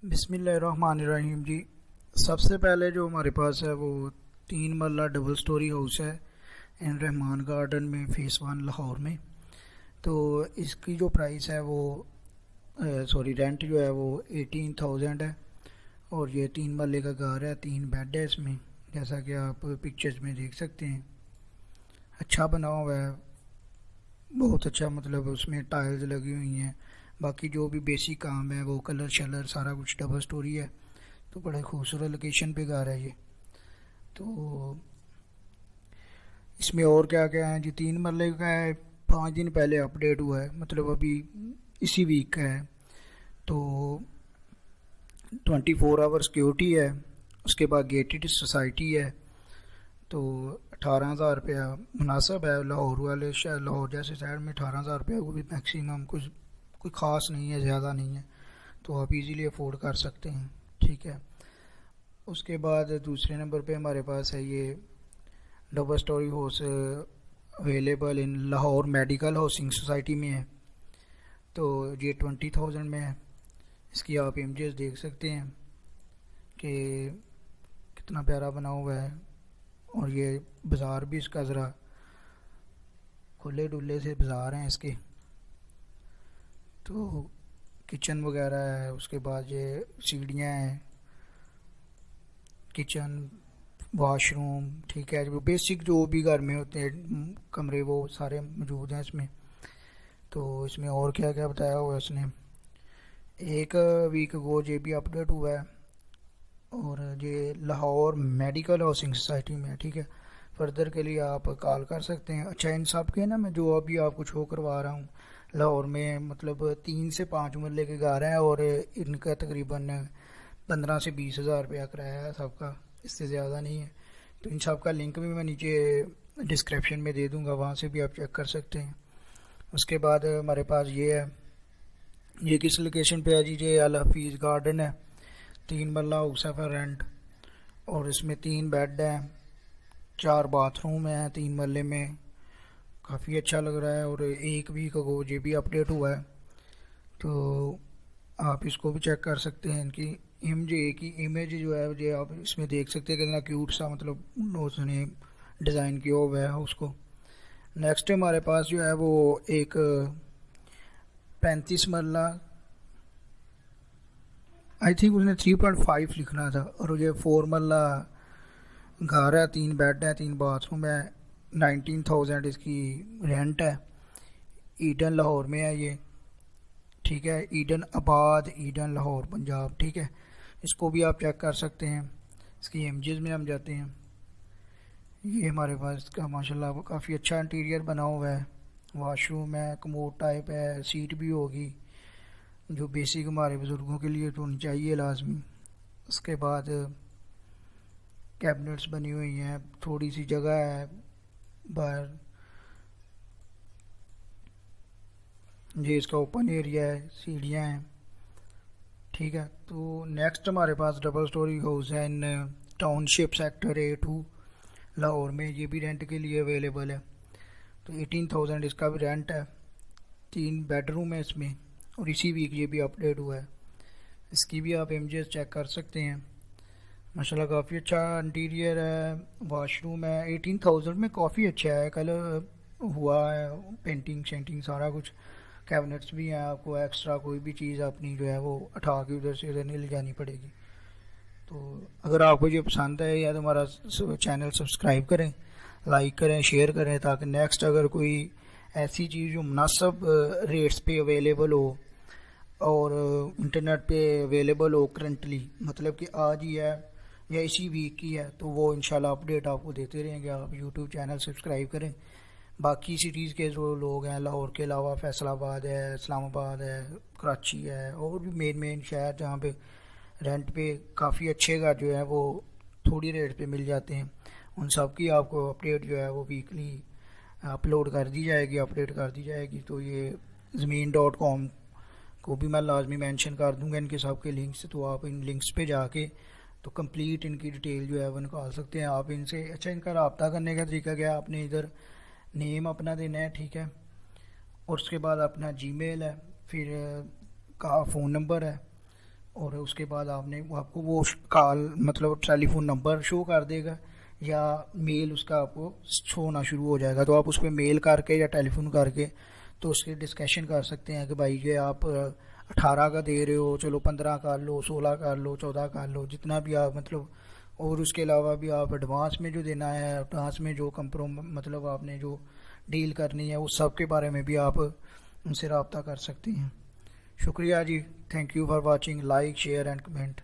बिस्मिल्लाहिर्रहमानिर्रहीम जी। सबसे पहले जो हमारे पास है वो 3 मरला डबल स्टोरी हाउस है इन रहमान गार्डन में फ़ेस 1 लाहौर में। तो इसकी जो प्राइस है वो रेंट जो है वो 18,000 है। और ये 3 मरले का घर है, 3 बेड है इसमें, जैसा कि आप पिक्चर्स में देख सकते हैं। अच्छा बना हुआ है, बहुत अच्छा, मतलब उसमें टाइल्स लगी हुई हैं। बाकी जो भी बेसिक काम है वो कलर शलर सारा कुछ, डबल स्टोरी है तो बड़े खूबसूरत लोकेशन पे घर है ये। तो इसमें और क्या क्या है जी, 3 मरले का है, 5 दिन पहले अपडेट हुआ है, मतलब अभी इसी वीक का है। तो 24 आवर सिक्योरिटी है, उसके बाद गेटेड सोसाइटी है। तो 18,000 रुपया मुनासिब है लाहौर वाले शहर, लाहौर जैसे शहर में 18,000 रुपया को भी मैक्सिमम, कुछ कोई ख़ास नहीं है, ज़्यादा नहीं है, तो आप इजीली अफोर्ड कर सकते हैं। ठीक है। उसके बाद दूसरे नंबर पे हमारे पास है ये double storey house available in Lahore medical housing society में है। तो ये 20,000 में है। इसकी आप इमेजेस देख सकते हैं कि कितना प्यारा बना हुआ है। और ये बाज़ार भी इसका ज़रा खुले डुले से बाज़ार हैं इसके। तो किचन वगैरह है, उसके बाद ये सीढ़ियाँ हैं, किचन, वॉशरूम, ठीक है, जो बेसिक जो भी घर में होते हैं कमरे वो सारे मौजूद हैं इसमें। तो इसमें और क्या क्या बताया हुआ है इसने, एक वीक अगो ये भी अपडेट हुआ है। और ये लाहौर मेडिकल हाउसिंग सोसाइटी में है। ठीक है। फर्दर के लिए आप कॉल कर सकते हैं। अच्छा, इन सब के ना मैं जो अभी आपको शो करवा रहा हूँ लाहौर में, मतलब 3 से 5 मरले के घर हैं और इनका तकरीबन 15 से 20 हज़ार रुपया किराया है सबका, इससे ज़्यादा नहीं है। तो इन सब का लिंक भी मैं नीचे डिस्क्रिप्शन में दे दूँगा, वहाँ से भी आप चेक कर सकते हैं। उसके बाद हमारे पास ये है, ये किस लोकेशन पे है जी, ये अल हफीज़ गार्डन है, 3 मरला हाउस है फॉर रेंट। और इसमें 3 बेड हैं, 4 बाथरूम हैं 3 मरले में, काफ़ी अच्छा लग रहा है। और एक वीक अगो ये भी अपडेट हुआ है, तो आप इसको भी चेक कर सकते हैं। इनकी इमेज की इमेज जो है ये आप इसमें देख सकते हैं, कितना क्यूट सा, मतलब उसने डिज़ाइन किया हुआ है उसको। नेक्स्ट हमारे पास जो है वो एक 35 मरला, आई थिंक उसने 3.5 लिखना था, और ये 4 मरला घर है, 3 बेड है, 3 बाथरूम है, 19,000 इसकी रेंट है। ईडन लाहौर में है ये। ठीक है, ईडन आबाद, ईडन लाहौर पंजाब। ठीक है, इसको भी आप चेक कर सकते हैं। इसकी इमेजेस में हम जाते हैं। ये हमारे पास इसका माशाल्लाह काफ़ी अच्छा इंटीरियर बना हुआ है। वॉशरूम है, कमोड टाइप है, सीट भी होगी, जो बेसिक हमारे बुज़ुर्गों के लिए तो होनी चाहिए लाजमी। उसके बाद कैबिनेट्स बनी हुई हैं, थोड़ी सी जगह है बाहर, ये इसका ओपन एरिया है, सीढ़ियाँ हैं। ठीक है। तो नेक्स्ट हमारे पास डबल स्टोरी हाउस है इन टाउनशिप सेक्टर A2 लाहौर में, ये भी रेंट के लिए अवेलेबल है। तो 18,000 इसका भी रेंट है, 3 बेडरूम है इसमें, और इसी वीक ये भी अपडेट हुआ है। इसकी भी आप इमेजेस चेक कर सकते हैं। माशाल्लाह काफ़ी अच्छा इंटीरियर है, वॉशरूम है, 18,000 में काफ़ी अच्छा है, कलर हुआ है, पेंटिंग शेंटिंग सारा कुछ, कैबिनेट्स भी हैं, आपको एक्स्ट्रा कोई भी चीज़ अपनी जो है वो उठा के उधर से उधर नहीं ले जानी पड़ेगी। तो अगर आपको ये पसंद है या तो हमारा चैनल सब्सक्राइब करें, लाइक करें, शेयर करें, ताकि नेक्स्ट अगर कोई ऐसी चीज़ जो मुनासिब रेट्स पे अवेलेबल हो और इंटरनेट पे अवेलेबल हो करंटली, मतलब कि आज ही है या इसी वीक की है, तो वो इंशाल्लाह अपडेट आपको देते रहेंगे। आप यूट्यूब चैनल सब्सक्राइब करें। बाकी सिटीज़ के जो लोग हैं, लाहौर के अलावा फैसलाबाद है, इस्लामाबाद है, कराची है, और भी मेन शहर जहाँ पे रेंट पे काफ़ी अच्छे घर जो है वो थोड़ी रेट पे मिल जाते हैं, उन सब की आपको अपडेट जो है वो वीकली अपलोड कर दी जाएगी, अपडेट कर दी जाएगी। तो ये ज़मीन.com को भी मैं लाजमी मेंशन कर दूंगा इनके सब के लिंक्स, तो आप इन लिंक्स पे जाके तो कंप्लीट इनकी डिटेल जो है वो निकाल सकते हैं आप इनसे। अच्छा, इनका रब्ता करने का तरीका क्या है, आपने इधर नेम अपना देना है, ठीक है, और उसके बाद अपना जीमेल है, फिर का फ़ोन नंबर है, और उसके बाद आपको वो कॉल मतलब टेलीफोन नंबर शो कर देगा या मेल उसका आपको शो होना शुरू हो जाएगा। तो आप उस पर मेल करके या टेलीफोन करके तो उसके डिस्कशन कर सकते हैं कि भाई ये आप 18 का दे रहे हो, चलो 15 कर लो, 16 कर लो, 14 कर लो, जितना भी आप मतलब। और उसके अलावा भी आप एडवांस में जो देना है, एडवांस में जो मतलब आपने जो डील करनी है उस सब के बारे में भी आप उनसे रब्ता कर सकते हैं। शुक्रिया जी, thank you for watching, like share and comment.